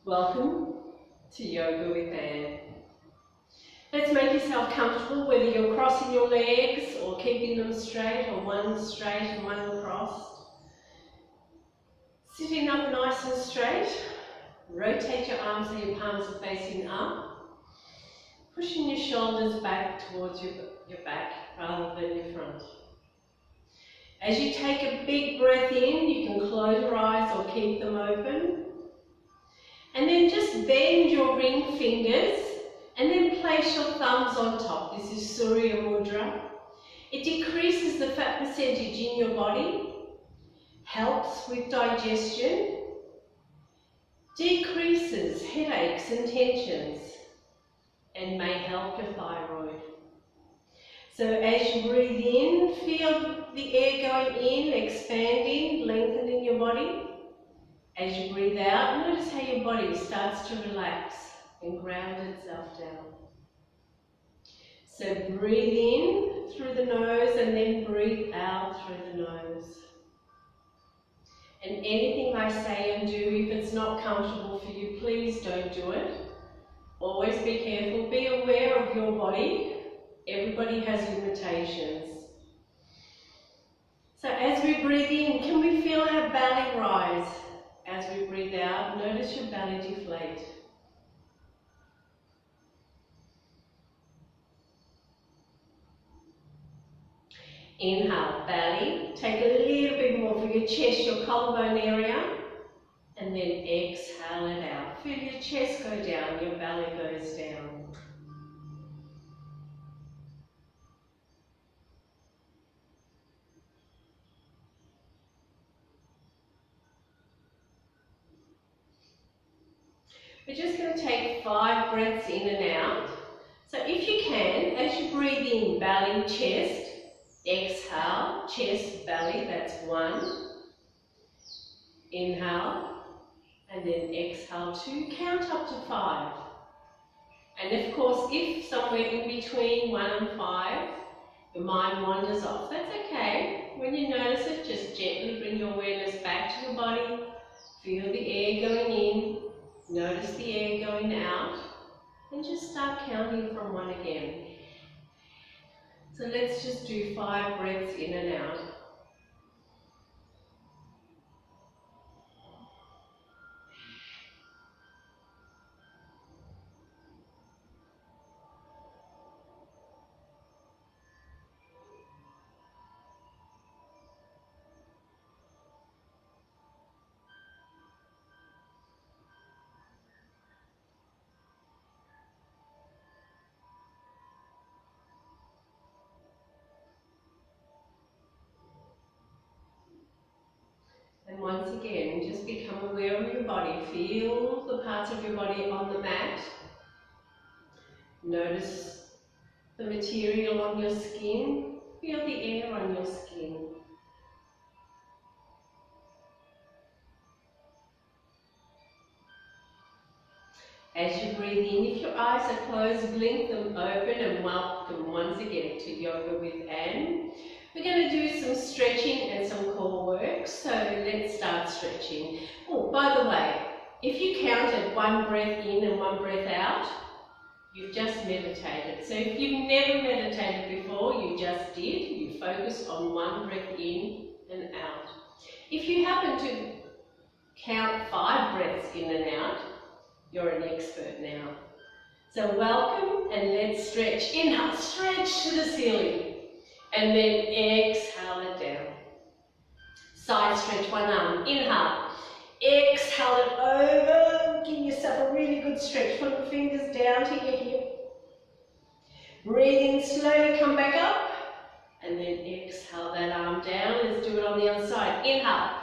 Welcome to Yoga with Anne. Let's make yourself comfortable, whether you're crossing your legs or keeping them straight, or one straight and one crossed. Sitting up nice and straight. Rotate your arms so your palms are facing up. Pushing your shoulders back towards your back rather than your front. As you take a big breath in, you can close your eyes or keep them open. And then just bend your ring fingers and then place your thumbs on top. This is Surya Mudra. It decreases the fat percentage in your body, helps with digestion, decreases headaches and tensions, and may help your thyroid. So as you breathe in, feel the air going in, expanding, lengthening your body. As you breathe out, notice how your body starts to relax and ground itself down. So breathe in through the nose and then breathe out through the nose. And anything I say and do, if it's not comfortable for you, please don't do it. Always be careful, be aware of your body. Everybody has limitations. So as we breathe in, can we feel our belly rise? As we breathe out, notice your belly deflate. Inhale, belly. Take a little bit more for your chest, your collarbone area. And then exhale it out. Feel your chest go down, your belly goes down. We're just going to take 5 breaths in and out. So if you can, as you breathe in, belly, chest, exhale, chest, belly, that's 1. Inhale, and then exhale 2, count up to 5. And of course, if somewhere in between 1 and 5, your mind wanders off, that's okay. When you notice it, just gently bring your awareness back to your body, feel the air going in, notice the air going out, and just start counting from 1 again. So let's just do 5 breaths in and out. And once again, just become aware of your body. Feel the parts of your body on the mat. Notice the material on your skin. Feel the air on your skin. As you breathe in, if your eyes are closed, blink them open and welcome once again to Yoga with Anne. We're going to do some stretching and some core work, so let's start stretching. Oh, by the way, if you counted 1 breath in and 1 breath out, you've just meditated. So if you've never meditated before, you just did. You focused on 1 breath in and out. If you happen to count 5 breaths in and out, you're an expert now. So welcome, and let's stretch. Inhale, stretch to the ceiling. And then exhale it down. Side stretch, 1 arm. Inhale. Exhale it over. Give yourself a really good stretch. Put the fingers down to your hip. Breathe in slowly, come back up. And then exhale that arm down. Let's do it on the other side. Inhale.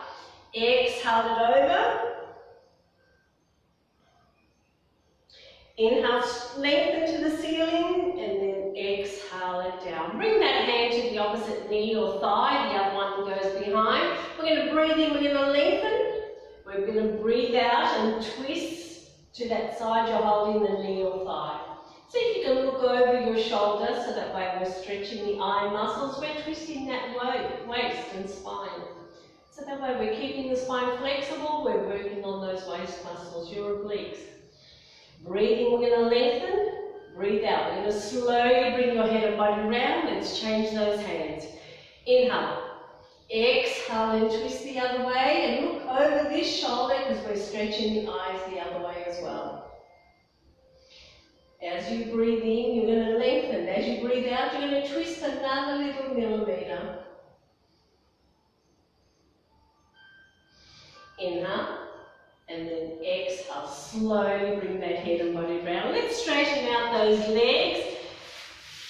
Exhale it over. Inhale, lengthen to the ceiling, and then exhale it down. Bring that hand to the opposite knee or thigh, the other one goes behind. We're going to breathe in, we're going to lengthen. We're going to breathe out and twist to that side you're holding the knee or thigh. See if you can look over your shoulder, so that way we're stretching the eye muscles. We're twisting that waist and spine. So that way we're keeping the spine flexible, we're working on those waist muscles, your obliques. Breathing, we're going to lengthen. Breathe out. We're going to slowly bring your head and body round. Let's change those hands. Inhale. Exhale and twist the other way. And look over this shoulder because we're stretching the eyes the other way as well. As you breathe in, you're going to lengthen. As you breathe out, you're going to twist another little millimetre. Inhale. And then exhale, slowly bring that head and body round. Let's straighten out those legs.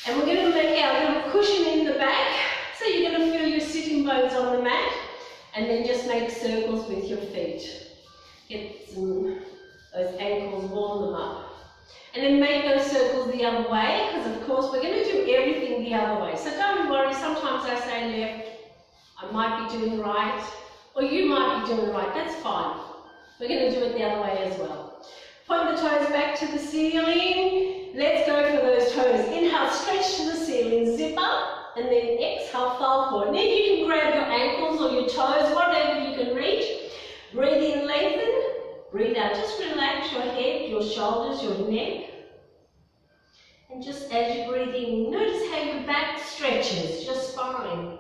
And we're going to make our little cushion in the back. So you're going to feel your sitting bones on the mat. And then just make circles with your feet. Get those ankles, warm them up. And then make those circles the other way, because of course we're going to do everything the other way. So don't worry, sometimes I say left, I might be doing right, or you might be doing right, that's fine. We're going to do it the other way as well. Point the toes back to the ceiling. Let's go for those toes. Inhale, stretch to the ceiling, zip up, and then exhale, fold forward. Then you can grab your ankles or your toes, whatever you can reach. Breathe in, lengthen. Breathe out. Just relax your head, your shoulders, your neck. And just as you breathe in, notice how your back stretches, your spine.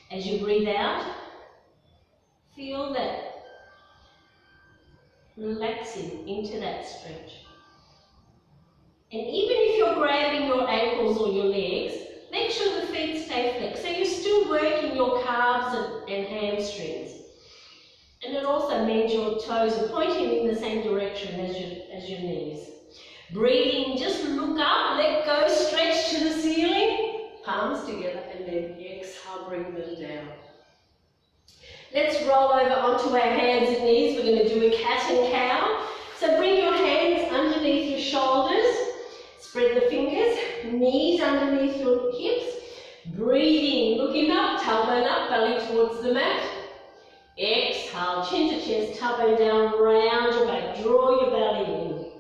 As you breathe out, feel that relaxing into that stretch. And even if you're grabbing your ankles or your legs, make sure the feet stay flexed. So you're still working your calves and hamstrings. And it also means your toes are pointing in the same direction as your knees. Breathing, just look up, let go, stretch to the ceiling, palms together, and then exhale, bring them down. Let's roll over onto our hands and knees. We're going to do a cat and cow. So bring your hands underneath your shoulders. Spread the fingers, knees underneath your hips. Breathing, looking up, tailbone up, belly towards the mat. Exhale, chin to chest, tailbone down, round your back, draw your belly in.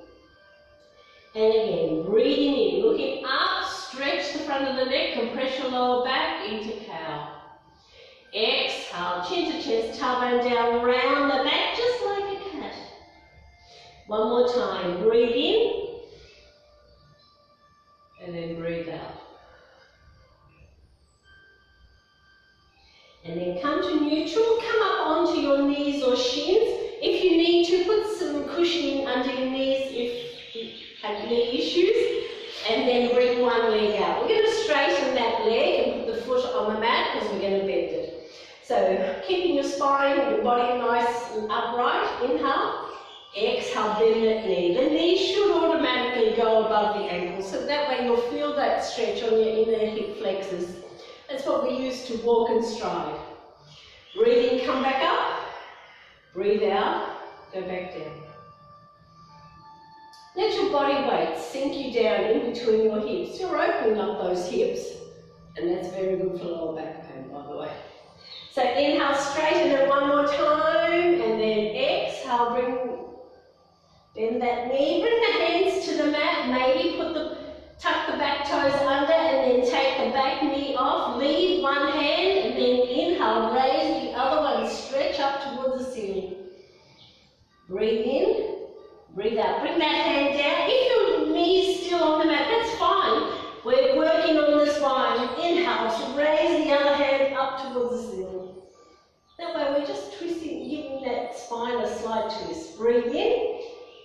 And again, breathing in, looking up, stretch the front of the neck, compress your lower back into cow. Exhale, chin to chest, tailbone down, round the back, just like a cat. One more time, breathe in, and then breathe out. And then come to neutral, come up onto your knees or shins. If you need to, put some cushioning under your knees if you have knee issues. And then bring one leg out. We're going to straighten that leg and put the foot on the mat because we're going to bend it. So keeping your spine and your body nice and upright. Inhale. Exhale, bend that knee. The knee should automatically go above the ankle. So that way you'll feel that stretch on your inner hip flexors. That's what we use to walk and stride. Breathe in, come back up. Breathe out, go back down. Let your body weight sink you down in between your hips. You're opening up those hips. And that's very good for lower back pain, by the way. So inhale, straighten it one more time. And then exhale, bend that knee. Bring the hands to the mat. Maybe tuck the back toes under and then take the back knee off. Leave one hand and then inhale, raise the other one, stretch up towards the ceiling. Breathe in, breathe out. Bring that hand down. If your knee's still on the mat, that's fine. We're working on the spine. Inhale, so raise the other hand up towards the ceiling. That way we're just twisting, giving that spine a slight twist. Breathe in.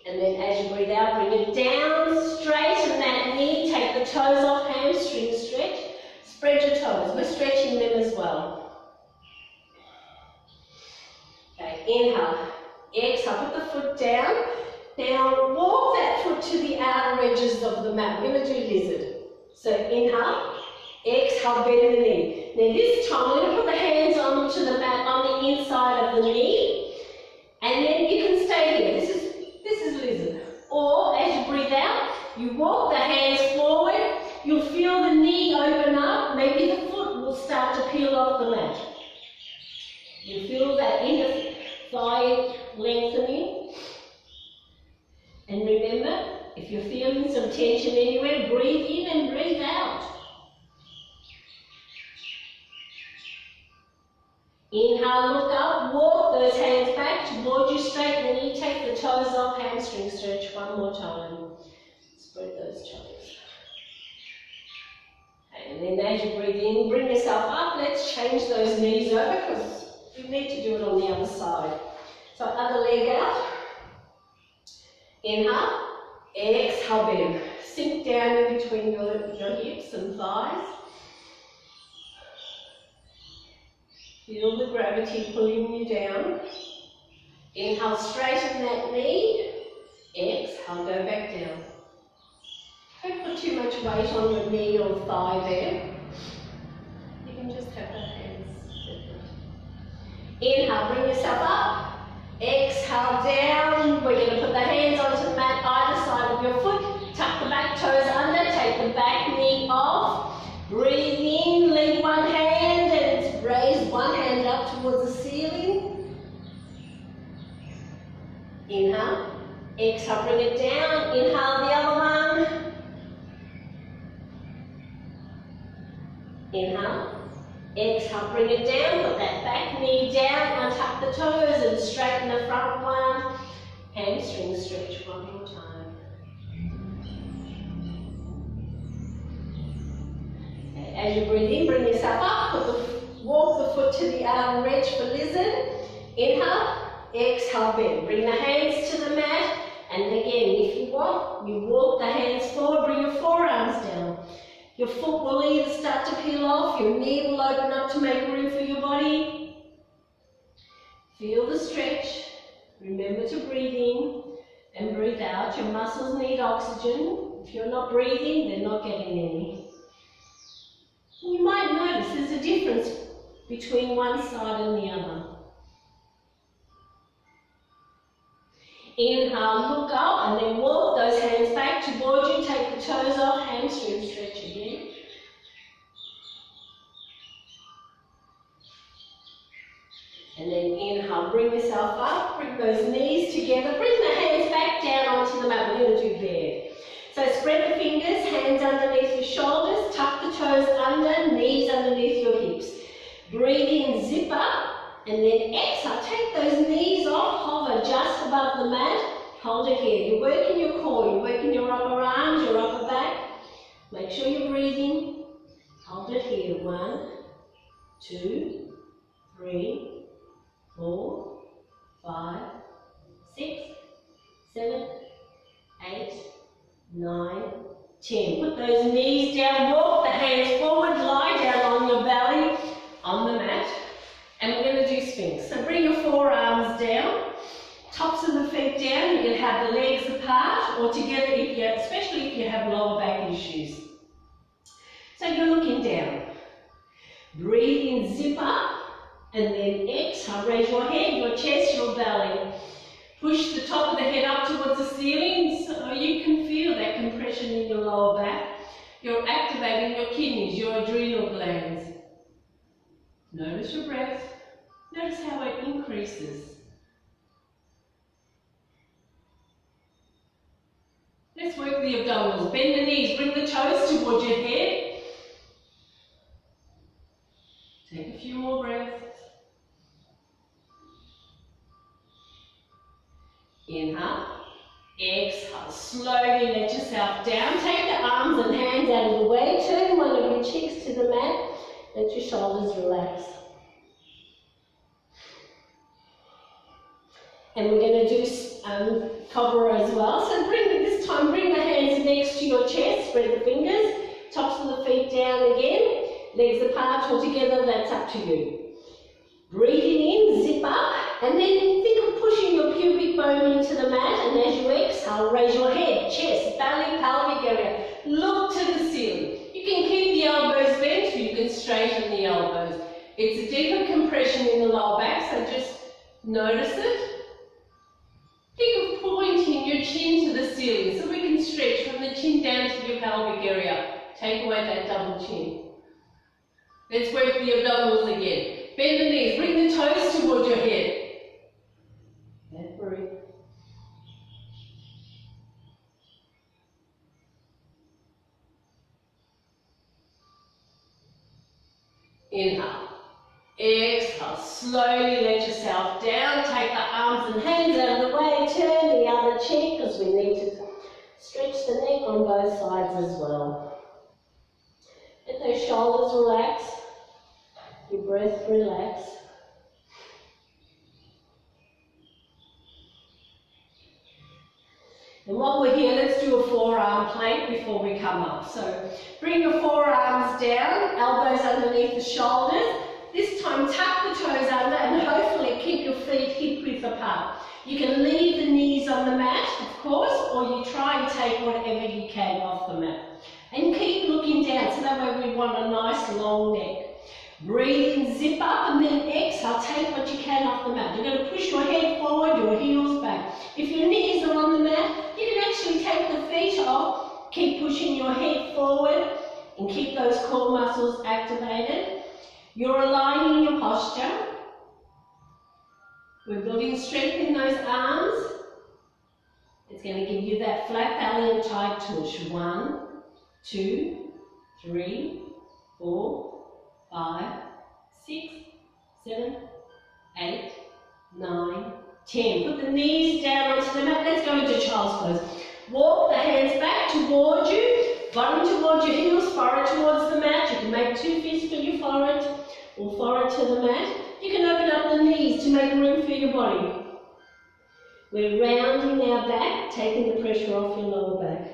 And then as you breathe out, bring it down, straighten that knee, take the toes off, hamstring stretch. Spread your toes, we're stretching them as well. Okay, inhale, exhale, put the foot down. Now walk that foot to the outer edges of the mat. We're going to do lizard. So inhale, exhale, bend the knee. Now this time we're going to put the hands onto the mat on the inside of the knee. And then you can stay here. This is lizard. Or as you breathe out, you walk the hands forward, you'll feel the knee open up, maybe the foot will start to peel off the mat. You feel that inner thigh lengthening. And remember, if you're feeling some tension anywhere, breathe in and breathe out. Inhale, look up, walk those hands back towards you straight, and then you take the toes off, hamstring stretch one more time. Spread those toes. And then as you breathe in, bring yourself up. Let's change those knees over because we need to do it on the other side. So other leg out. Inhale, exhale, bend. Sink down in between your hips and thighs. Feel the gravity pulling you down. Inhale, straighten that knee. Exhale, go back down. Don't put too much weight on your knee or thigh there. You can just have the hands separate. Inhale, bring yourself up. Exhale, down. We're going to put the hands onto the mat either side of your foot. Tuck the back toes under. Take the back knee off. Breathe in. Leave one hand and raise one hand up towards the ceiling. Inhale. Exhale, bring it down. Inhale, the other one. Inhale. Exhale, bring it down. Put that back knee down. Untuck the toes and straighten the front one. Hamstring stretch one more time. Okay, as you breathe in, bring yourself up. Walk the foot to the outer edge for lizard. Inhale. Exhale, bend. Bring the hands to the mat. And again, if you want, you walk the hands forward. Bring your forearms down. Your foot will either start to peel off, your knee will open up to make room for your body. Feel the stretch. Remember to breathe in and breathe out. Your muscles need oxygen. If you're not breathing, they're not getting any. And you might notice there's a difference between one side and the other. Inhale, look up, and then walk those hands back towards you. Take the toes off, hamstring stretch again. And then inhale, bring yourself up, bring those knees together, bring the hands back down onto the mat. We're going to do bear. So spread the fingers, hands underneath your shoulders, tuck the toes under, knees underneath your hips. Breathe in, zip up. And then exhale, take those knees off, hover just above the mat, hold it here. You're working your core, you're working your upper arms, your upper back. Make sure you're breathing. Hold it here. 1, 2, 3, 4, 5, 6, 7, 8, 9, 10. Put those knees down, walk the hands forward, lie down on your belly on the mat. And we're going to do Sphinx. So bring your forearms down, tops of the feet down. You can have the legs apart or together, especially if you have lower back issues. So you're looking down. Breathe in, zip up, and then exhale. Raise your head, your chest, your belly. Push the top of the head up towards the ceiling so you can feel that compression in your lower back. You're activating your kidneys, your adrenal glands. Notice your breath. Notice how it increases. Let's work the abdominals. Bend the knees, bring the toes towards your head. Take a few more breaths. Inhale. Exhale. Slowly let yourself down. Take the arms and hands out of the way. Turn one of your cheeks to the mat. Let your shoulders relax. And we're going to do cobra as well. So this time bring the hands next to your chest, spread the fingers, tops of the feet down again, legs apart or together, that's up to you. Breathing in, zip up, and then think of pushing your pubic bone into the mat, and as you exhale, raise your head, chest, belly, pelvic area. Look to the ceiling. You can keep the elbows bent, or you can straighten the elbows. It's a deeper compression in the lower back, so just notice it. Think of pointing your chin to the ceiling so we can stretch from the chin down to your pelvic area. Take away that double chin. Let's work the abdominals again. Bend the knees, bring the toes towards your head. And breathe. Inhale. Exhale, slowly let yourself down. Take the arms and hands out of the way. Turn the other cheek because we need to stretch the neck on both sides as well. Let those shoulders relax. Your breath relax. And while we're here, let's do a forearm plank before we come up. So bring your forearms down, elbows underneath the shoulders. This time tuck the toes under and hopefully keep your feet hip width apart. You can leave the knees on the mat, of course, or you try and take whatever you can off the mat. And keep looking down, so that way we want a nice long neck. Breathe in, zip up, and then exhale, take what you can off the mat. You're going to push your head forward, your heels back. If your knees are on the mat, you can actually take the feet off, keep pushing your head forward, and keep those core muscles activated. You're aligning your posture. We're building strength in those arms. It's going to give you that flat belly and tight tush. 1, 2, 3, 4, 5, 6, 7, 8, 9, 10. Put the knees down onto the mat. Let's go into child's pose. Walk the hands back towards you, bottom towards your heels, forehead towards the mat. You can make 2 fists for your forehead or forehead to the mat. You can open up the knees to make room for your body. We're rounding our back, taking the pressure off your lower back.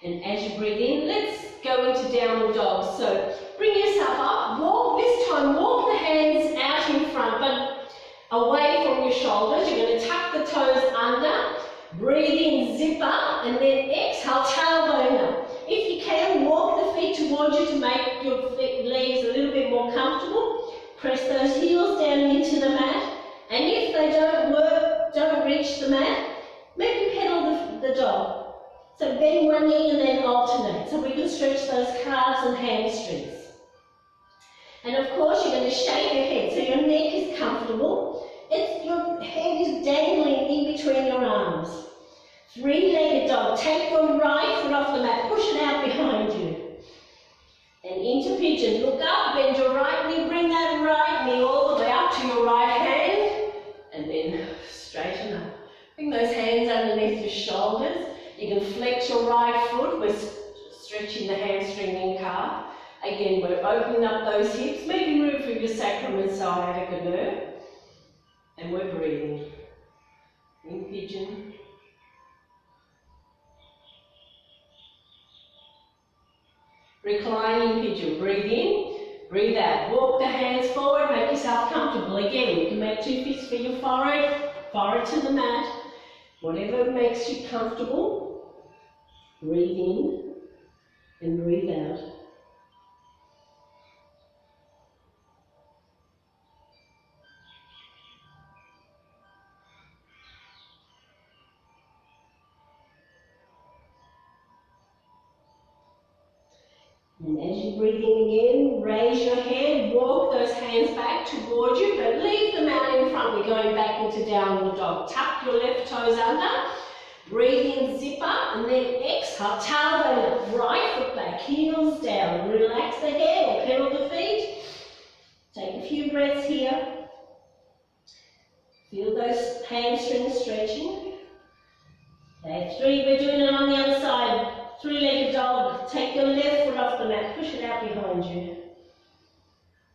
And as you breathe in, let's go into downward dog. So bring yourself up, walk, this time walk the hands out in front, but away from your shoulders. You're going to tuck the toes under, breathe in, zip up, and then exhale, tailbone up. If you can, walk the feet towards you to make your legs a little bit more comfortable. Press those heels down into the mat, and if they don't work, don't reach the mat, maybe pedal the dog. So bend one knee and then alternate, so we can stretch those calves and hamstrings. And of course you're going to shake your head, so your neck is comfortable. Your head is dangling in between your arms. 3-legged dog. Take your right foot off the mat, push it out behind you. And into pigeon. Look up, bend your right knee, bring that right knee all the way up to your right hand, and then straighten up. Bring those hands underneath your shoulders. You can flex your right foot, we're stretching the hamstring and calf. Again, we're opening up those hips, making room for your sacrum and sciatica nerve. And we're breathing. In pigeon. Reclining pigeon. Breathe in, breathe out. Walk the hands forward, make yourself comfortable. Again, you can make 2 fists for your forehead, forehead to the mat. Whatever makes you comfortable. Breathe in and breathe out. And as you breathe in again, raise your head, walk those hands back towards you, but leave them out in front. We're going back into downward dog. Tuck your left toes under. Breathe in, zip up, and then exhale, tailbone up, right foot back, heels down. Relax the head or pedal the feet. Take a few breaths here. Feel those hamstrings stretching. Okay, 3, we're doing it on the other side. 3-legged dog. Take your left foot off the mat, push it out behind you.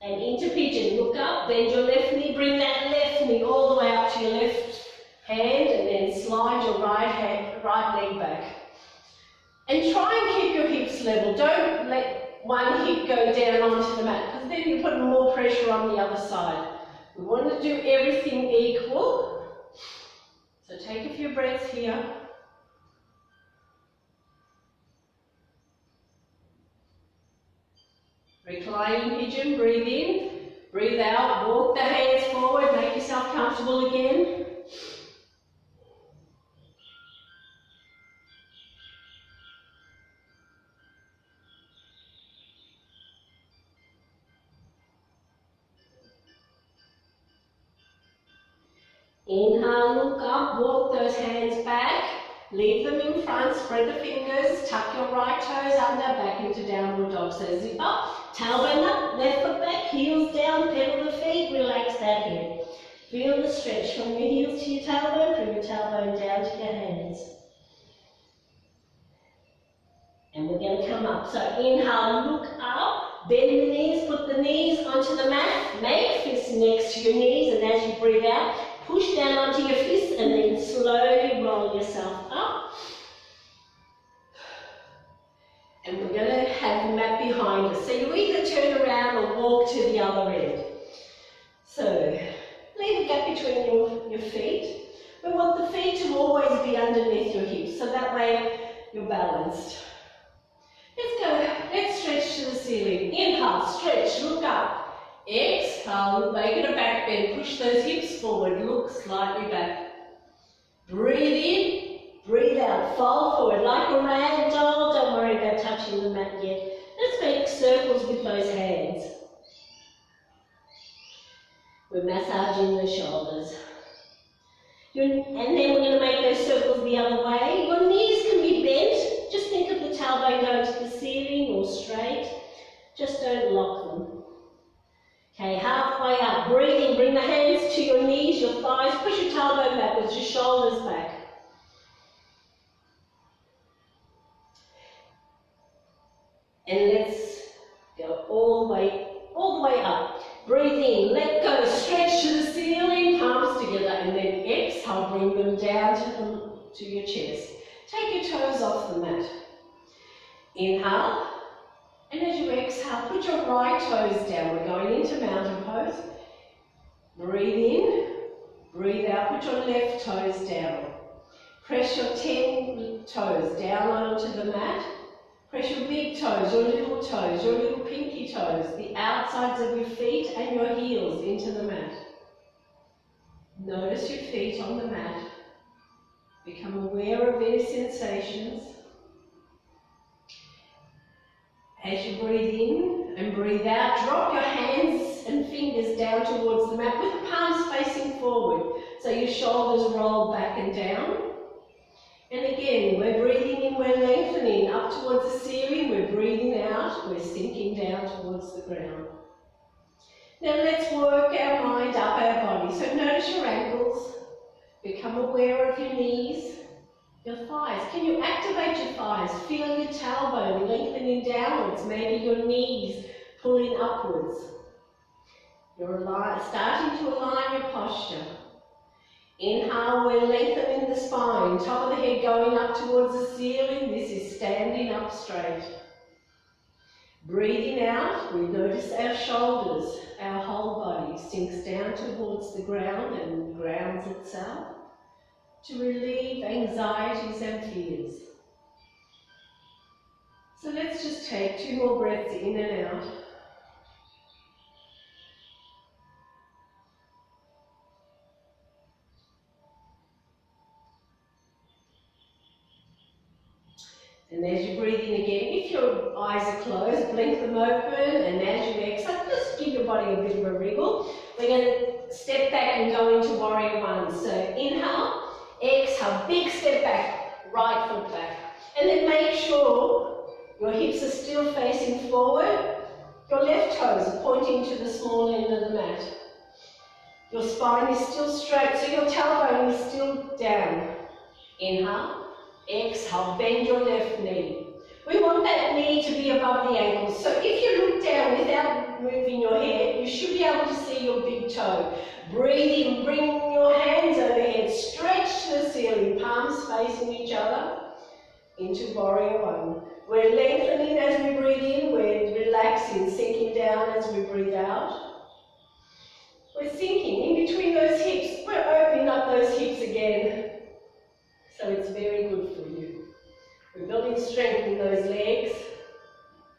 And into pigeon, look up, bend your left knee, bring that left knee all the way up to your left hand, and then slide your right leg back. And try and keep your hips level. Don't let one hip go down onto the mat, because then you're putting more pressure on the other side. We want to do everything equal. So take a few breaths here. Reclining pigeon, breathe in, breathe out, walk the hands forward, make yourself comfortable again. Inhale, look up, walk those hands back. Leave them in front, spread the fingers, tuck your right toes under, back into downward dog. So zip up, tailbone up, left foot back, heels down, pedal the feet, relax that head. Feel the stretch from your heels to your tailbone, from your tailbone down to your hands. And we're going to come up. So inhale, look up, bend the knees, put the knees onto the mat, make fists next to your knees, and as you breathe out, push down onto your fists and then slowly roll yourself up. And we're going to have the mat behind us. So you either turn around or walk to the other end. So leave a gap between your feet. We want the feet to always be underneath your hips, so that way you're balanced. Let's go. Let's stretch to the ceiling. Inhale, stretch, look up. Exhale, make it a back bend. Push those hips forward, look slightly back. Breathe in, breathe out, fold forward like a rag doll. Don't worry about touching the mat yet. Let's make circles with those hands. We're massaging the shoulders. And then we're going to make those circles the other way. Your knees can be bent. Just think of the tailbone going to the ceiling or straight. Just don't lock them. Okay, halfway up. Breathe in. Bring the hands to your knees, your thighs. Push your tailbone backwards, your shoulders back. And let's go all the way up. Breathe in, let go, stretch to the ceiling, palms together, and then exhale, bring them down to your chest. Take your toes off the mat. Inhale, and as you exhale, put your right toes down. We're going into mountain pose. Breathe in, breathe out, put your left toes down. Press your 10 toes down onto the mat. Press your big toes, your little pinky toes, the outsides of your feet and your heels into the mat. Notice your feet on the mat. Become aware of any sensations. As you breathe in and breathe out, drop your hands and fingers down towards the mat with the palms facing forward, so your shoulders roll back and down. And again, we're breathing in, we're lengthening up towards the ceiling, we're breathing out, we're sinking down towards the ground. Now let's work our mind up our body. So notice your ankles, become aware of your knees, your thighs. Can you activate your thighs? Feel your tailbone lengthening downwards, maybe your knees pulling upwards. You're starting to align your posture. Inhale, we're lengthening the spine, top of the head going up towards the ceiling. This is standing up straight. Breathing out, we notice our shoulders, our whole body sinks down towards the ground and grounds itself to relieve anxieties and fears. So let's just take 2 more breaths in and out. And as you breathe in again, if your eyes are closed, blink them open, and as you exhale, just give your body a bit of a wriggle. We're going to step back and go into warrior one. So inhale, exhale, big step back, right foot back. And then make sure your hips are still facing forward. Your left toes are pointing to the small end of the mat. Your spine is still straight, so your tailbone is still down. Inhale. Exhale, bend your left knee. We want that knee to be above the ankles. So if you look down without moving your head, you should be able to see your big toe. Breathe in, bring your hands overhead, stretch to the ceiling, palms facing each other, into warrior one. We're lengthening as we breathe in, we're relaxing, sinking down as we breathe out. We're sinking in between those hips, we're opening up those hips again. So it's very good for you. We're building strength in those legs.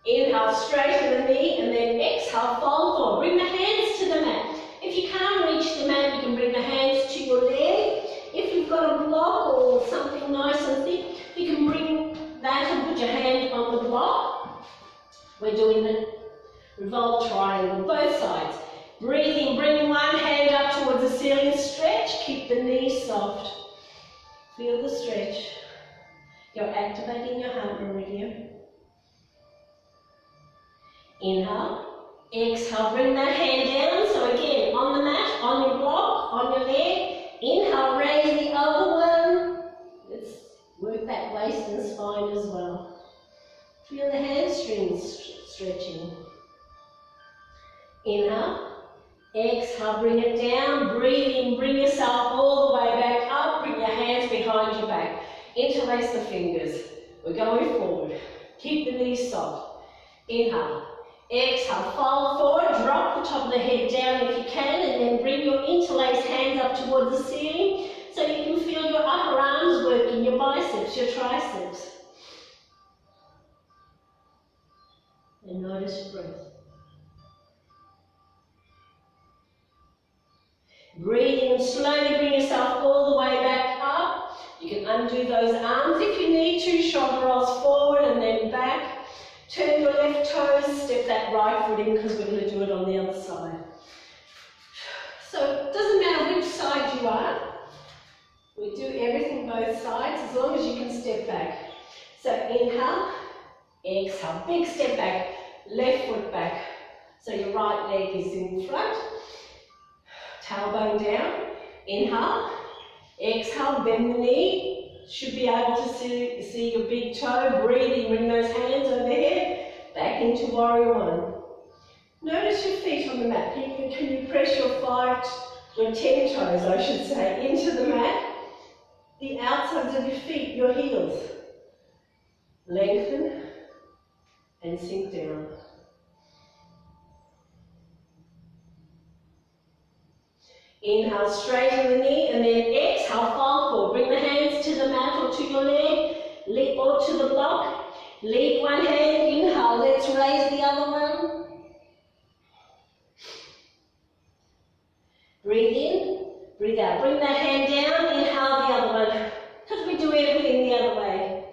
Inhale, straighten the knee, and then exhale, fold forward. Bring the hands to the mat. If you can't reach the mat, you can bring the hands to your leg. If you've got a block or something nice and thick, you can bring that and put your hand on the block. We're doing the revolved triangle, both sides. Breathing, bring one hand up towards the ceiling, stretch, keep the knees soft. Feel the stretch. You're activating your heart meridian. Inhale. Exhale, bring that hand down. So again, on the mat, on your block, on your leg. Inhale, raise the other one. Let's work that waist and spine as well. Feel the hamstrings stretching. Inhale. Exhale, bring it down. Breathe in, bring yourself all the way back up. Bring your hands behind your back. Interlace the fingers. We're going forward. Keep the knees soft. Inhale. Exhale, fold forward, drop the top of the head down if you can, and then bring your interlaced hands up towards the ceiling so you can feel your upper arms working, your biceps, your triceps. And notice your breath. Breathe in and slowly bring yourself all the way back up. You can undo those arms if you need to, shoulder rolls forward and then back. Turn your left toes, step that right foot in because we're going to do it on the other side. So it doesn't matter which side you are. We do everything both sides as long as you can step back. So inhale, exhale, big step back, left foot back. So your right leg is in front. Tailbone down. Inhale, exhale, bend the knee. Should be able to see your big toe. Breathing, bring those hands overhead. Back into warrior one. Notice your feet on the mat. Can you press your 10 toes, I should say, into the mat? The outsides of your feet, your heels. Lengthen and sink down. Inhale, straighten the knee, and then exhale, fold forward. Bring the hands to the mat or to your leg, or to the block. Leave one hand, inhale, let's raise the other one. Breathe in, breathe out. Bring that hand down, inhale the other one. Because we do everything the other way.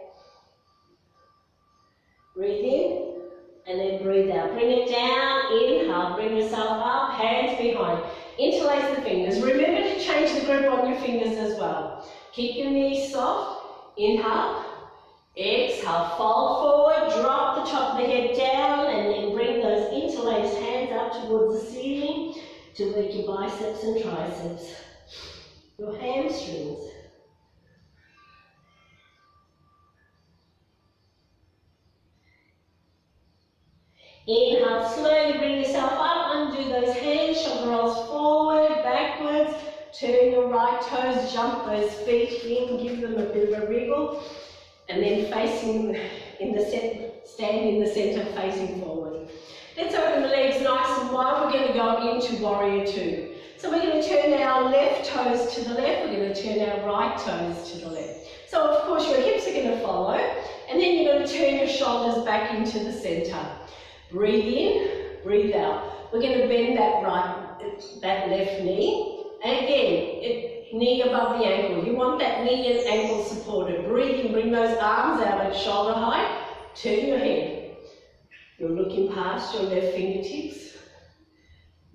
Breathe in, and then breathe out. Bring it down, inhale, bring yourself up, hands behind. Interlace the fingers. Remember to change the grip on your fingers as well. Keep your knees soft. Inhale. Exhale. Fold forward. Drop the top of the head down and then bring those interlaced hands up towards the ceiling to work your biceps and triceps. Your hamstrings. Inhale, slowly bring yourself up, undo those hands, shoulder rolls forward, backwards, turn your right toes, jump those feet in, give them a bit of a wriggle, and then facing in the stand in the centre, facing forward. Let's open the legs nice and wide. We're going to go into warrior two. So we're going to turn our left toes to the left, we're going to turn our right toes to the left. So of course your hips are going to follow, and then you're going to turn your shoulders back into the centre. Breathe in, breathe out. We're going to bend that left knee. And again, knee above the ankle. You want that knee and ankle supported. Breathe in, bring those arms out at shoulder height. Turn your head. You're looking past your left fingertips.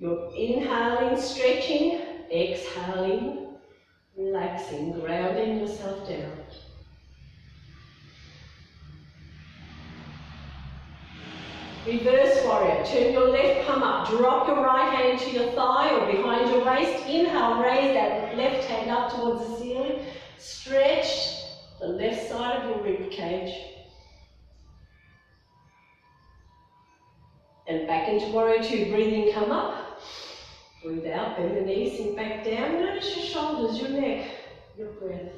You're inhaling, stretching, exhaling, relaxing, grounding yourself down. Reverse warrior. Turn your left palm up. Drop your right hand to your thigh or behind your waist. Inhale, raise that left hand up towards the ceiling. Stretch the left side of your rib cage. And back into warrior two. Breathing, come up. Breathe out, bend the knees, sink back down. Notice your shoulders, your neck, your breath.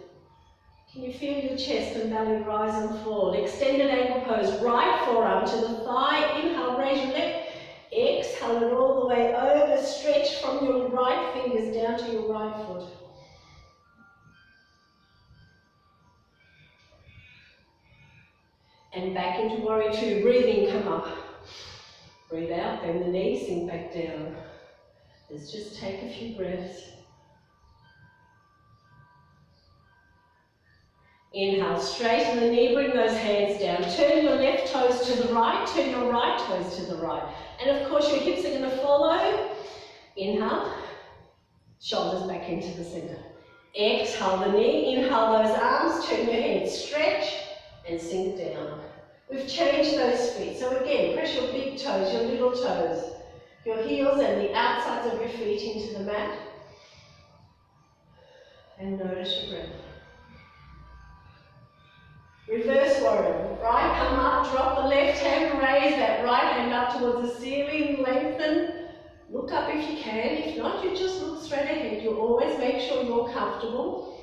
Can you feel your chest and belly rise and fall? Extended ankle pose, right forearm to the thigh. Inhale, raise your left. Exhale it all the way over. Stretch from your right fingers down to your right foot. And back into warrior two. Breathing, come up. Breathe out, bend the knees, sink back down. Let's just take a few breaths. Inhale, straighten the knee, bring those hands down. Turn your left toes to the right, turn your right toes to the right. And of course your hips are going to follow. Inhale, shoulders back into the centre. Exhale the knee, inhale those arms, turn your head, stretch, and sink down. We've changed those feet. So again, press your big toes, your little toes, your heels and the outsides of your feet into the mat. And notice your breath. Reverse warrior. Right arm up, drop the left hand, raise that right hand up towards the ceiling, lengthen. Look up if you can. If not, you just look straight ahead. You'll always make sure you're comfortable.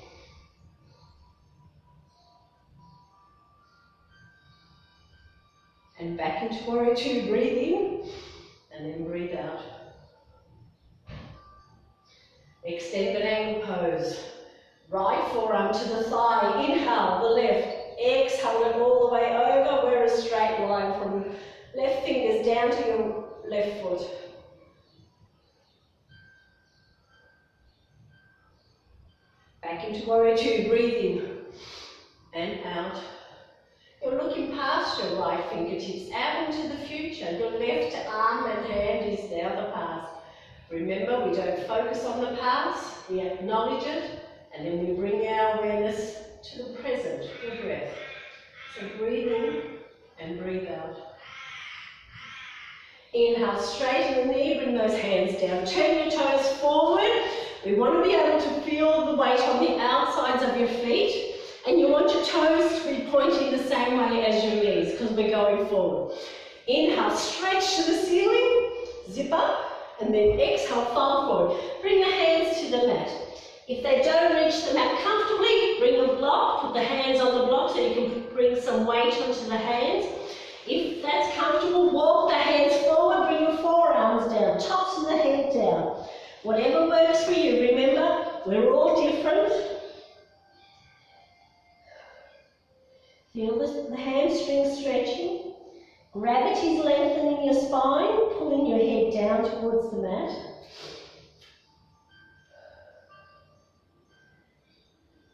And back into warrior two. Breathe in and then breathe out. Extended angle pose. Right forearm to the thigh. Inhale the left. Exhale it all the way over. Wear a straight line from left fingers down to your left foot. Back into warrior two. Breathe in and out. You're looking past your right fingertips, out into the future. Your left arm and hand is now the past. Remember, we don't focus on the past, we acknowledge it, and then we bring our awareness to the present, your breath. So breathe in and breathe out. Inhale, straighten the knee, bring those hands down. Turn your toes forward. We want to be able to feel the weight on the outsides of your feet. And you want your toes to be pointing the same way as your knees because we're going forward. Inhale, stretch to the ceiling, zip up, and then exhale, fold forward. Bring the hands to the mat. If they don't reach the mat comfortably, bring a block, put the hands on the block so you can bring some weight onto the hands. If that's comfortable, walk the hands forward, bring your forearms down, tops of the head down. Whatever works for you. Remember, we're all different. Feel the hamstrings stretching. Gravity's lengthening your spine, pulling your head down towards the mat.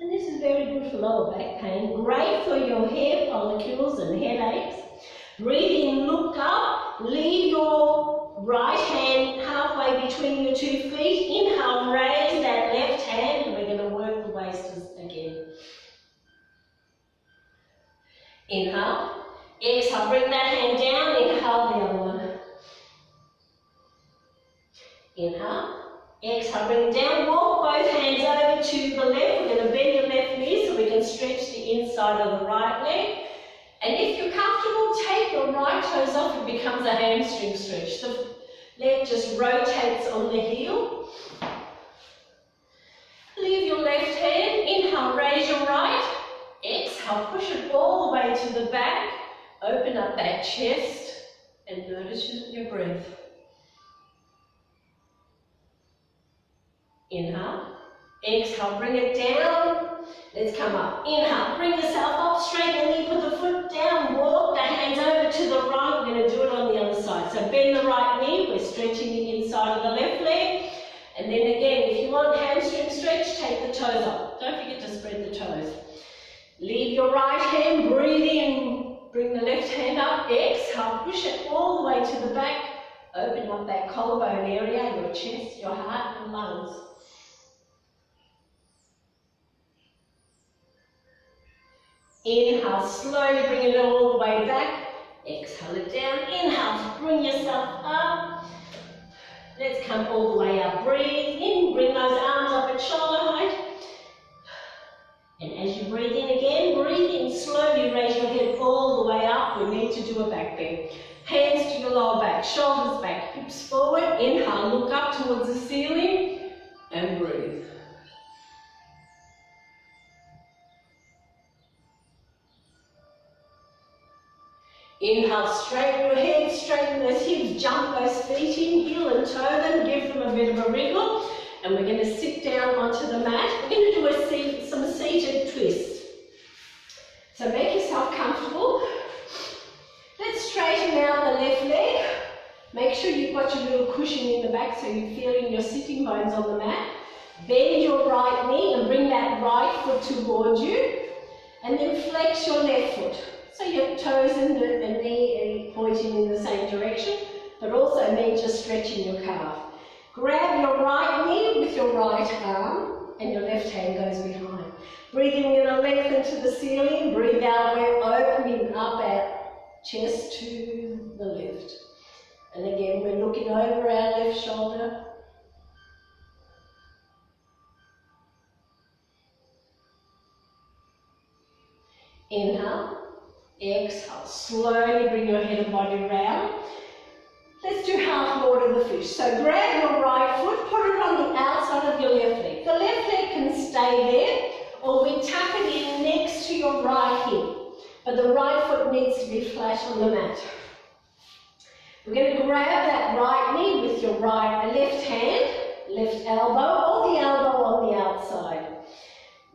And this is very good for lower back pain. Great for your hair follicles and headaches. Breathe in, look up. Leave your right hand halfway between your 2 feet. Inhale, raise that left hand, and we're going to work the waist again. Inhale, exhale, bring that hand down, inhale the other one. Inhale, exhale, bring it down, walk both hands over to the left. We're going to bend your left knee so we can stretch the inside of the right leg. And if you're comfortable, take your right toes off, it becomes a hamstring stretch. The leg just rotates on the heel. Leave your left hand, inhale, raise your right. Exhale, push it all the way to the back. Open up that chest and notice your breath. Inhale. Exhale, bring it down. Let's come up. Inhale, bring yourself up, straighten the knee, put the foot down, walk the hands over to the right. We're going to do it on the other side. So bend the right knee, we're stretching the inside of the left leg. And then again, if you want hamstring stretch, take the toes up. Don't forget to spread the toes. Leave your right hand, breathe in, bring the left hand up, exhale, push it all the way to the back, open up that collarbone area, your chest, your heart and lungs. Inhale, slowly bring it all the way back, exhale it down, inhale, bring yourself up. Let's come all the way up, breathe in, bring those arms up at shoulder height. And as you breathe in again, breathe in slowly, raise your head all the way up. We need to do a back bend. Hands to your lower back, shoulders back, hips forward. Inhale, look up towards the ceiling and breathe. Inhale, straighten your head, straighten those hips, jump those feet in, heel and toe them, give them a bit of a wriggle. And we're going to sit down onto the mat. We're going to do some seated twists. So make yourself comfortable. Let's straighten out the left leg. Make sure you've got your little cushion in the back so you're feeling your sitting bones on the mat. Bend your right knee and bring that right foot towards you. And then flex your left foot. So your toes and the knee are pointing in the same direction, but also means just stretching your calf. Grab your right knee with your right arm and your left hand goes behind. Breathe in, we're going to lengthen to the ceiling. Breathe out, we're chest to the left. And again, we're looking over our left shoulder. Inhale, exhale, slowly bring your head and body round. Let's do half Lord of the Fish. So grab your right foot, put it on the outside of your left leg. The left leg can stay there, or we tap it in next to your right hip. But the right foot needs to be flat on the mat. We're going to grab that right knee with your left hand, left elbow, or the elbow on the outside.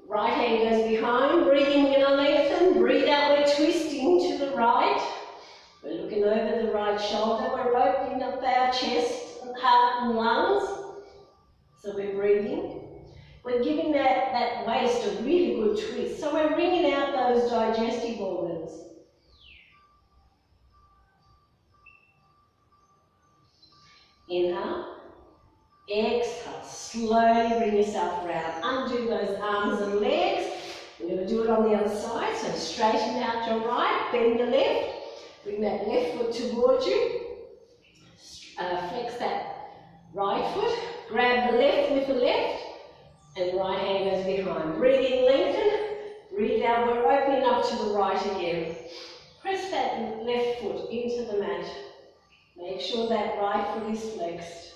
Right hand goes behind, breathing, we're going to lengthen, breathe out, we're twisting to the right. We're looking over the right shoulder, we're opening up our chest, heart and lungs. So we're breathing. We're giving that waist a really good twist. So we're wringing out those digestive organs. Inhale. Exhale, slowly bring yourself round. Undo those arms and legs. We're going to do it on the other side. So straighten out your right, bend the left. Bring that left foot towards you. Flex that right foot. Grab the left with the left. And right hand goes behind. Breathe in, lengthen. Breathe out. We're opening up to the right again. Press that left foot into the mat. Make sure that right foot is flexed.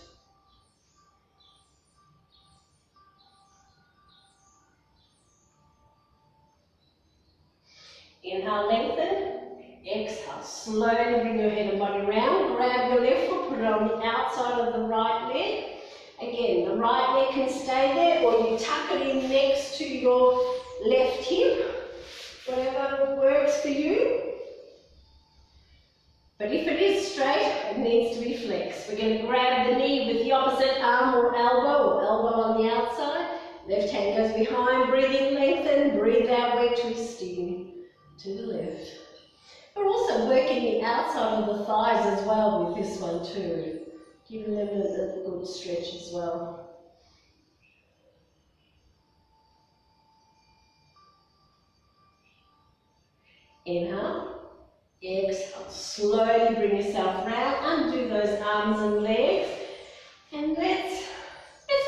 Inhale, lengthen. Exhale, slowly bring your head and body round. Grab your left foot, put it on the outside of the right leg. Again, the right leg can stay there, or you tuck it in next to your left hip. Whatever works for you. But if it is straight, it needs to be flexed. We're going to grab the knee with the opposite arm or elbow on the outside. Left hand goes behind, breathing, lengthen, breathe out, we're twisting to the left. We're also working the outside of the thighs as well with this one too, giving them a good stretch as well. Inhale. Exhale, slowly bring yourself round, undo those arms and legs, and let's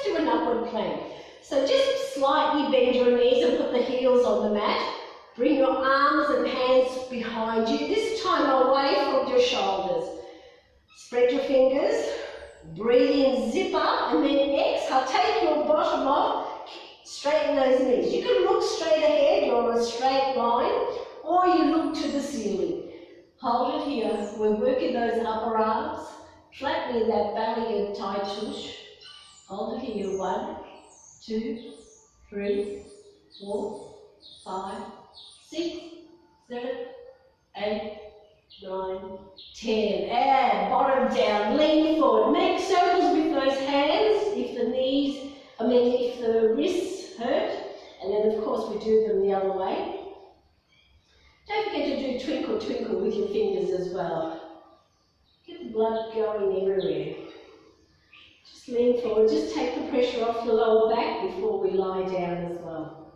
do an upward plank. So just slightly bend your knees and put the heels on the mat. Bring your arms and hands behind you, this time away from your shoulders. Spread your fingers, breathe in, zip up, and then exhale, take your bottom off, straighten those knees. You can look straight ahead, you're on a straight line, or you look to the ceiling. Hold it here. We're working those upper arms, flattening that belly and tight tush. Hold it here. 1, 2, 3, 4, 5, 6, 7, 8, 9, 10. And bottom down, lean forward. Make circles with those hands if the wrists hurt. And then of course we do them the other way. Don't forget to do twinkle twinkle with your fingers as well. Get the blood going everywhere. Just lean forward, just take the pressure off the lower back before we lie down as well.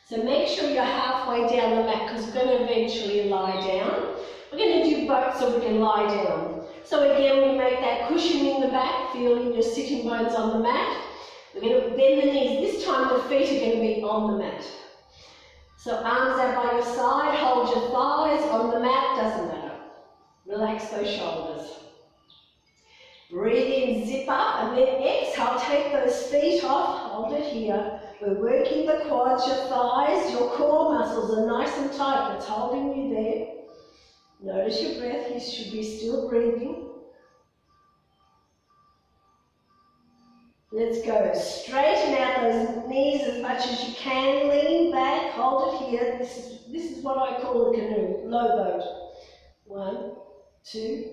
So make sure you're halfway down the mat because we're going to eventually lie down. We're going to do both so we can lie down. So again, we make that cushion in the back, feeling your sitting bones on the mat. We're going to bend the knees. This time the feet are going to be on the mat. So arms out by your side, hold your thighs on the mat, doesn't matter. Relax those shoulders. Breathe in, zip up, and then exhale, take those feet off, hold it here. We're working the quads, your thighs, your core muscles are nice and tight, that's holding you there. Notice your breath, you should be still breathing. Let's go. Straighten out those knees as much as you can. Lean back, hold it here. This is what I call a canoe, low boat. 1, 2,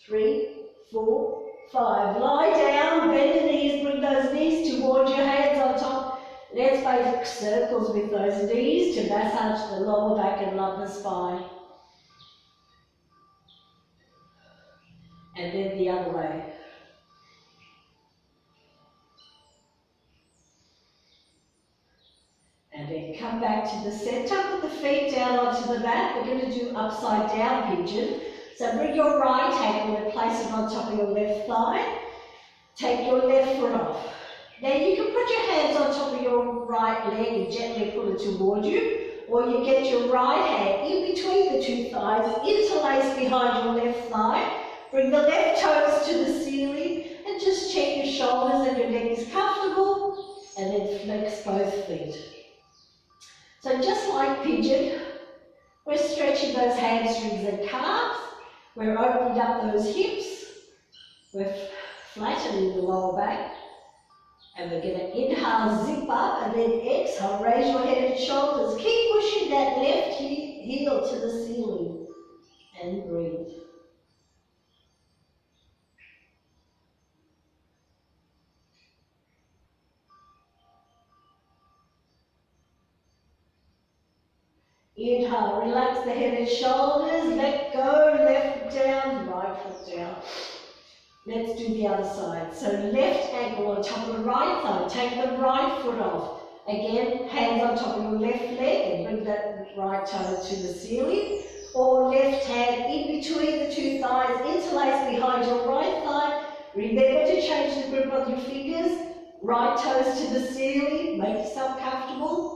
3, 4, 5. Lie down, bend the knees, bring those knees towards your hands on top. Let's make circles with those knees to massage the lower back and lumbar spine. And then the other way. And then come back to the center, put the feet down onto the mat. We're going to do upside down pigeon. So bring your right ankle and place it on top of your left thigh. Take your left foot off. Now you can put your hands on top of your right leg and gently pull it toward you, or you get your right hand in between the two thighs, interlace behind your left thigh. Bring the left toes to the ceiling and just check your shoulders and your neck is comfortable, and then flex both feet. So just like pigeon, we're stretching those hamstrings and calves, we're opening up those hips, we're flattening the lower back, and we're going to inhale, zip up, and then exhale, raise your head and shoulders. Keep pushing that left heel to the ceiling, and breathe. Inhale, relax the head and shoulders, let go, left foot down, right foot down. Let's do the other side. So left ankle on top of the right thigh, take the right foot off. Again, hands on top of your left leg and bring that right toe to the ceiling. Or left hand in between the two thighs, interlace behind your right thigh. Remember to change the grip of your fingers. Right toes to the ceiling, make yourself comfortable.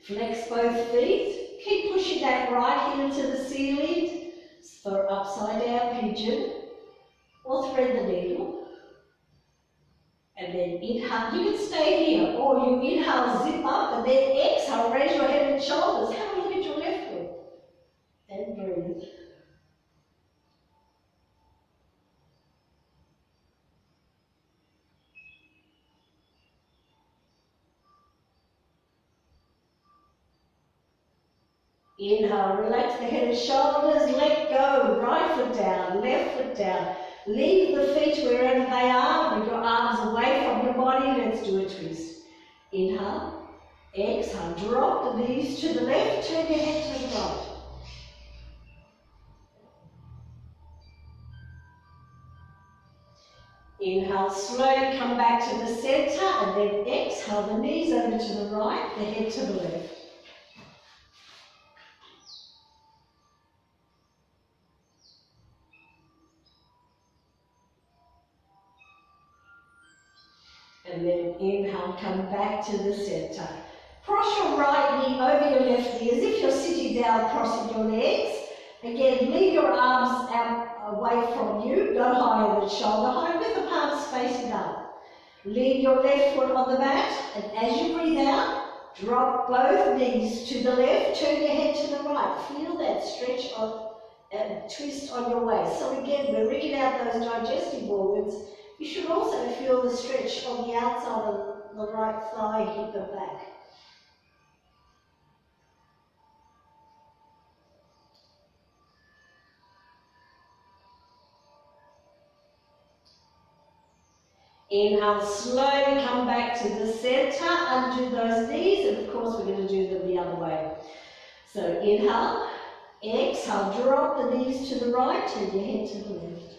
Flex both feet. Keep pushing that right heel to the ceiling for upside down pigeon. Or thread the needle. And then inhale. You can stay here. Or you inhale, zip up, and then exhale, raise your head and shoulders. Have a look at your left foot. And breathe. Inhale, relax the head and shoulders, let go, right foot down, left foot down. Leave the feet wherever they are, bring your arms away from your body, let's do a twist. Inhale, exhale, drop the knees to the left, turn your head to the right. Inhale, slowly come back to the center, and then exhale, the knees over to the right, the head to the left. And then inhale, come back to the center. Cross your right knee over your left knee as if you're sitting down, crossing your legs. Again, leave your arms out away from you, no higher than shoulder height, with the palms facing up. Leave your left foot on the mat, and as you breathe out, drop both knees to the left, turn your head to the right. Feel that stretch and twist on your waist. So again, we're rigging out those digestive organs. You should also feel the stretch on the outside of the right thigh, hip and back. Inhale, slowly come back to the center, undo those knees, and of course we're going to do them the other way. So inhale, exhale, drop the knees to the right, turn your head to the left.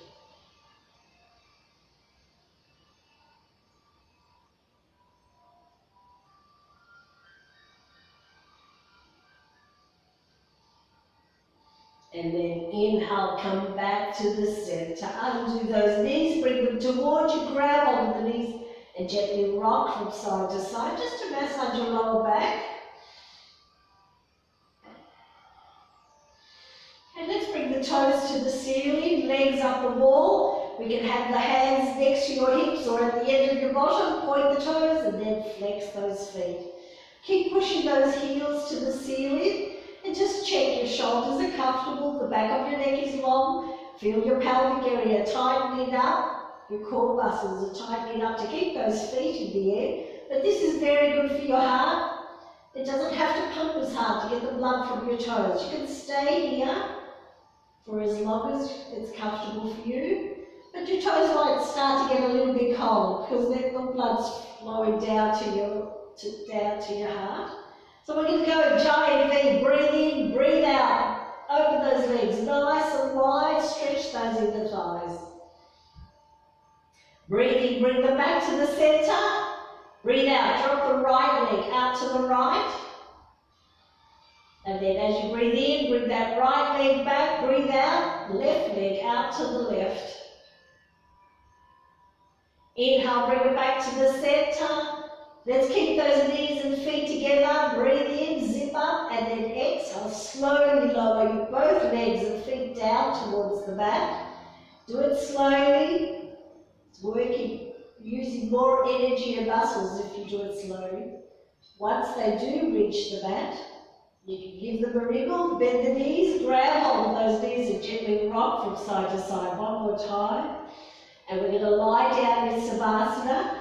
And then inhale, come back to the center. Undo those knees, bring them towards you, grab onto the knees and gently rock from side to side just to massage your lower back. And let's bring the toes to the ceiling, legs up the wall. We can have the hands next to your hips or at the end of your bottom, point the toes and then flex those feet. Keep pushing those heels to the ceiling. And just check your shoulders are comfortable, the back of your neck is long, feel your pelvic area tightening up, your core muscles are tightening up to keep those feet in the air. But this is very good for your heart. It doesn't have to pump as hard to get the blood from your toes. You can stay here for as long as it's comfortable for you. But your toes might start to get a little bit cold because then the blood's flowing down to your heart. So we're going to go giant V, breathe in, breathe out. Open those legs nice and wide, stretch those inner thighs. Breathe in, bring them back to the center. Breathe out, drop the right leg out to the right. And then as you breathe in, bring that right leg back, breathe out, left leg out to the left. Inhale, bring it back to the center. Let's keep those knees and feet together. Breathe in, zip up, and then exhale. Slowly lower both legs and feet down towards the mat. Do it slowly. It's working, using more energy and muscles if you do it slowly. Once they do reach the mat, you can give them a wriggle, bend the knees, grab hold of those knees and gently rock from side to side. One more time. And we're going to lie down in Savasana.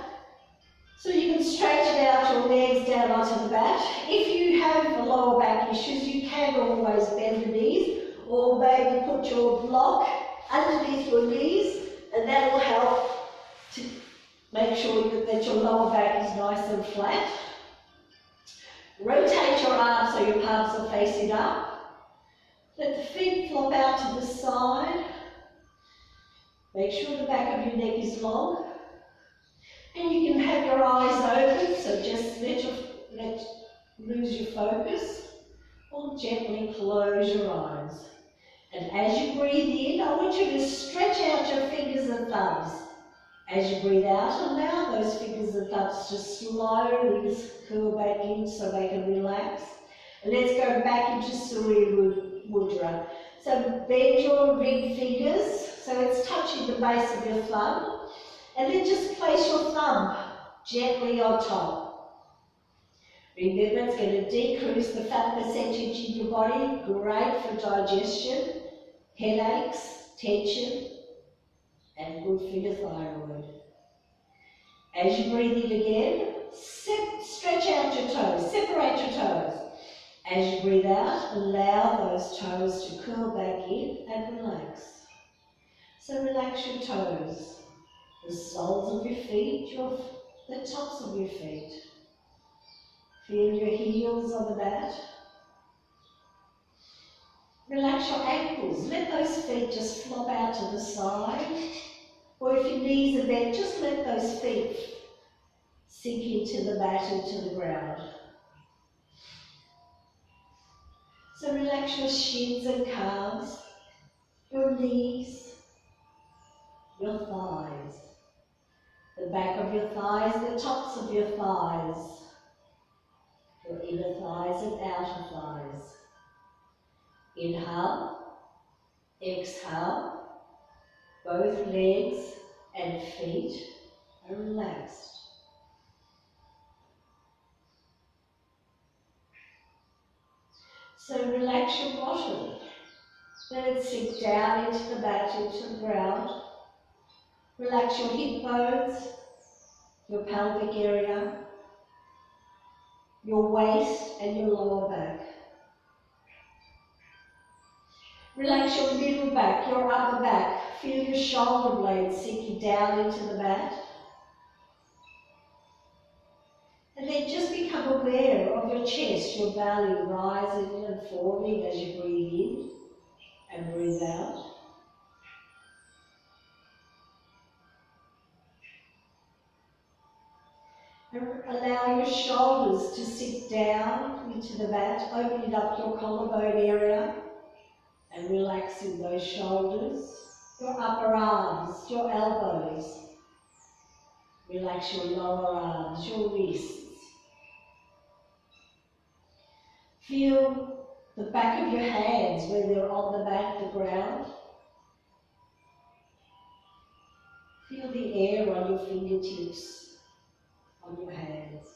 So you can stretch out your legs down onto the mat. If you have lower back issues, you can always bend the knees, or maybe put your block underneath your knees, and that will help to make sure that your lower back is nice and flat. Rotate your arms so your palms are facing up. Let the feet flop out to the side. Make sure the back of your neck is long. And you can have your eyes open, so just lose your focus, or gently close your eyes. And as you breathe in, I want you to stretch out your fingers and thumbs. As you breathe out, allow those fingers and thumbs to slowly curl back in so they can relax. And let's go back into Surya Mudra. So bend your ring fingers, so it's touching the base of your thumb. And then just place your thumb gently on top. Remember, it's going to decrease the fat percentage in your body. Great for digestion, headaches, tension, and good for your thyroid. As you breathe in again, stretch out your toes, separate your toes. As you breathe out, allow those toes to curl back in and relax. So relax your toes. The soles of your feet, the tops of your feet. Feel your heels on the mat. Relax your ankles. Let those feet just flop out to the side. Or if your knees are bent, just let those feet sink into the mat and to the ground. So relax your shins and calves, your knees, your thighs. The back of your thighs, the tops of your thighs, your inner thighs and outer thighs. Inhale, exhale, both legs and feet are relaxed. So relax your bottom. Let it sink down into the mat, into the ground. Relax your hip bones, your pelvic area, your waist and your lower back. Relax your middle back, your upper back. Feel your shoulder blades sinking down into the mat. And then just become aware of your chest, your belly rising and falling as you breathe in and breathe out. And allow your shoulders to sink down into the mat, opening up your collarbone area and relaxing those shoulders, your upper arms, your elbows. Relax your lower arms, your wrists. Feel the back of your hands when they're on the mat, the ground. Feel the air on your fingertips, on your hands.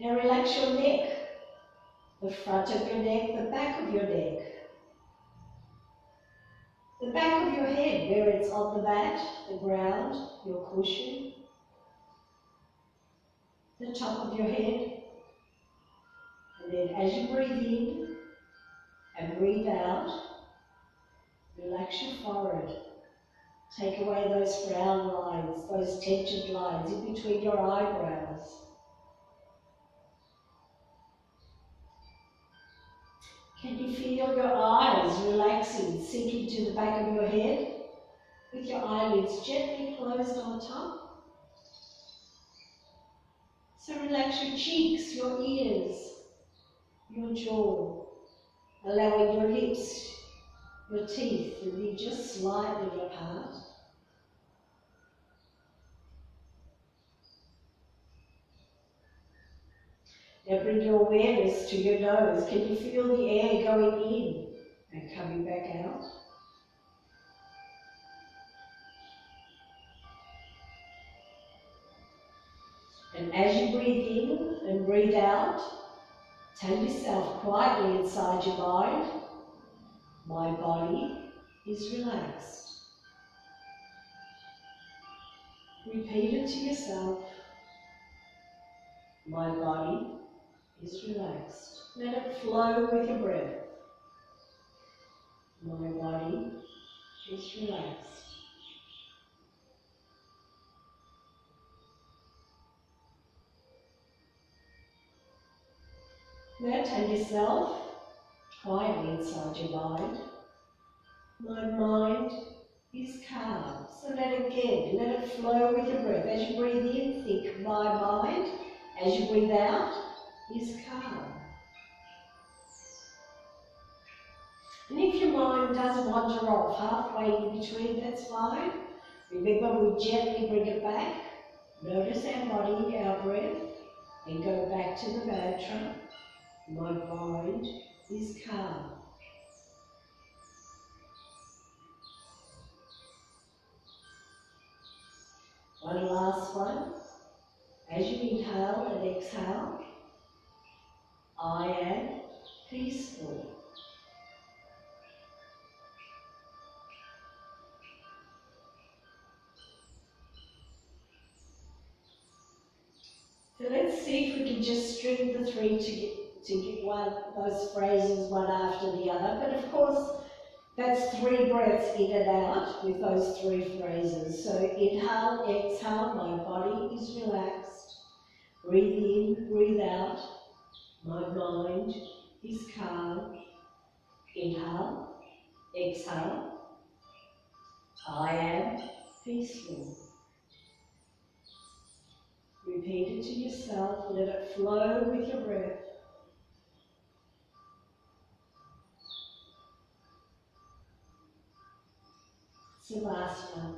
Now relax your neck, the front of your neck, the back of your neck. The back of your head, where it's on the mat, the ground, your cushion. The top of your head. And then as you breathe in and breathe out, relax your forehead. Take away those frown lines, those tensioned lines in between your eyebrows. Can you feel your eyes relaxing, sinking to the back of your head with your eyelids gently closed on top? So relax your cheeks, your ears, your jaw, allowing your lips, your teeth to be just slightly apart. Now bring your awareness to your nose. Can you feel the air going in and coming back out? And as you breathe in and breathe out, tell yourself quietly inside your mind, my body is relaxed. Repeat it to yourself, my body is relaxed. Let it flow with your breath. My body is relaxed. Now tell yourself, quietly inside your mind, my mind is calm. So let it flow with your breath. As you breathe in, think, my mind. As you breathe out, is calm. And if your mind does wander off halfway in between, that's fine. Remember, we gently bring it back. Notice our body, our breath, and go back to the mantra, my mind is calm. One last one. As you inhale and exhale, I am peaceful. So let's see if we can just string the three to get those phrases one after the other. But of course, that's 3 breaths in and out with those 3 phrases. So inhale, exhale, my body is relaxed. Breathe in, breathe out, my mind is calm. Inhale, exhale, I am peaceful. Repeat it to yourself, let it flow with your breath. It's the last one.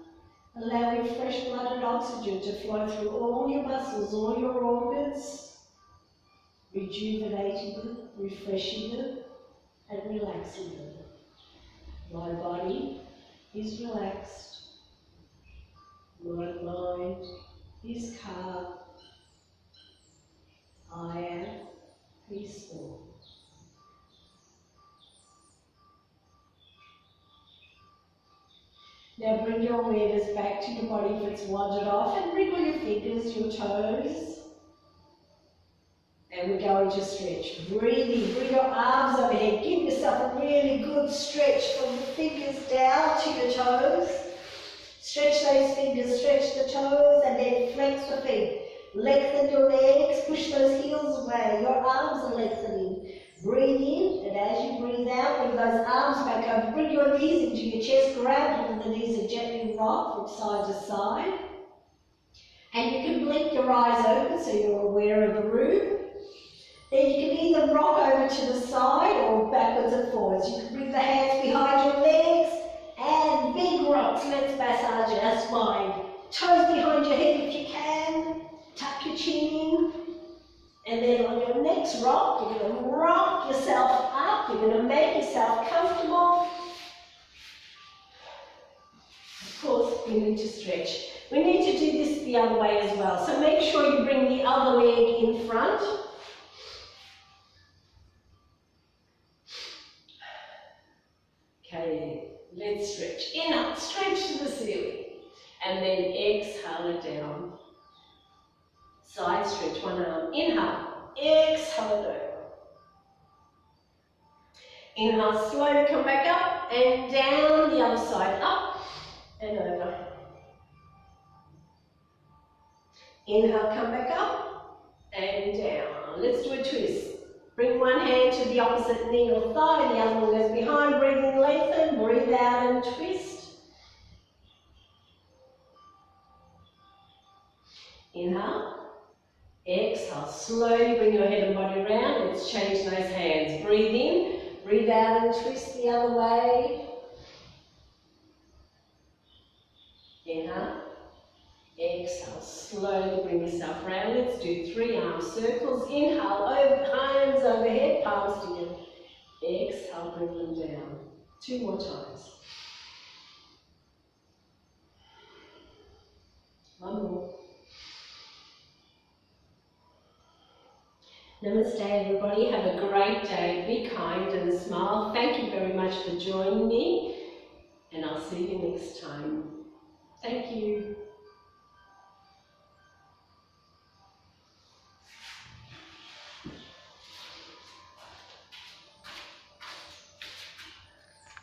Allowing fresh blood and oxygen to flow through all your muscles, all your organs, rejuvenating them, refreshing them, and relaxing them. My body is relaxed. My mind is calm. I am peaceful. Now bring your awareness back to your body if it's wandered off, and wriggle your fingers, your toes. And we're going to stretch. Breathe in, bring your arms overhead. Give yourself a really good stretch from the fingers down to your toes. Stretch those fingers, stretch the toes, and then flex the feet. Lengthen your legs, push those heels away. Your arms are lengthening. Breathe in, and as you breathe out, bring those arms back over. Bring your knees into your chest, grab onto the knees and gently rock from side to side. And you can blink your eyes open so you're aware of the room. Then you can either rock over to the side or backwards and forwards. You can bring the hands behind your legs and big rocks. Let's massage our spine. Toes behind your head if you can. Tuck your chin in. And then on your next rock, you're going to rock yourself up. You're going to make yourself comfortable. Of course, we need to stretch. We need to do this the other way as well. So make sure you bring the other leg in front. Okay, let's stretch. Inhale, stretch to the ceiling. And then exhale it down. Side stretch, one arm. Inhale, exhale it over. Inhale, slowly come back up and down the other side. Up and over. Inhale, come back up and down. Let's do a twist. Bring one hand to the opposite knee or thigh, the other one goes behind, breathe in, lengthen, breathe out and twist. Inhale. Exhale, slowly bring your head and body around. Let's change those hands. Breathe in, breathe out and twist the other way. Inhale. Exhale, slowly bring yourself around. Let's do 3 arm circles. Inhale, hands overhead, palms together. Exhale, bring them down. 2 more times. 1 more. Namaste everybody, have a great day, be kind and smile. Thank you very much for joining me and I'll see you next time. Thank you.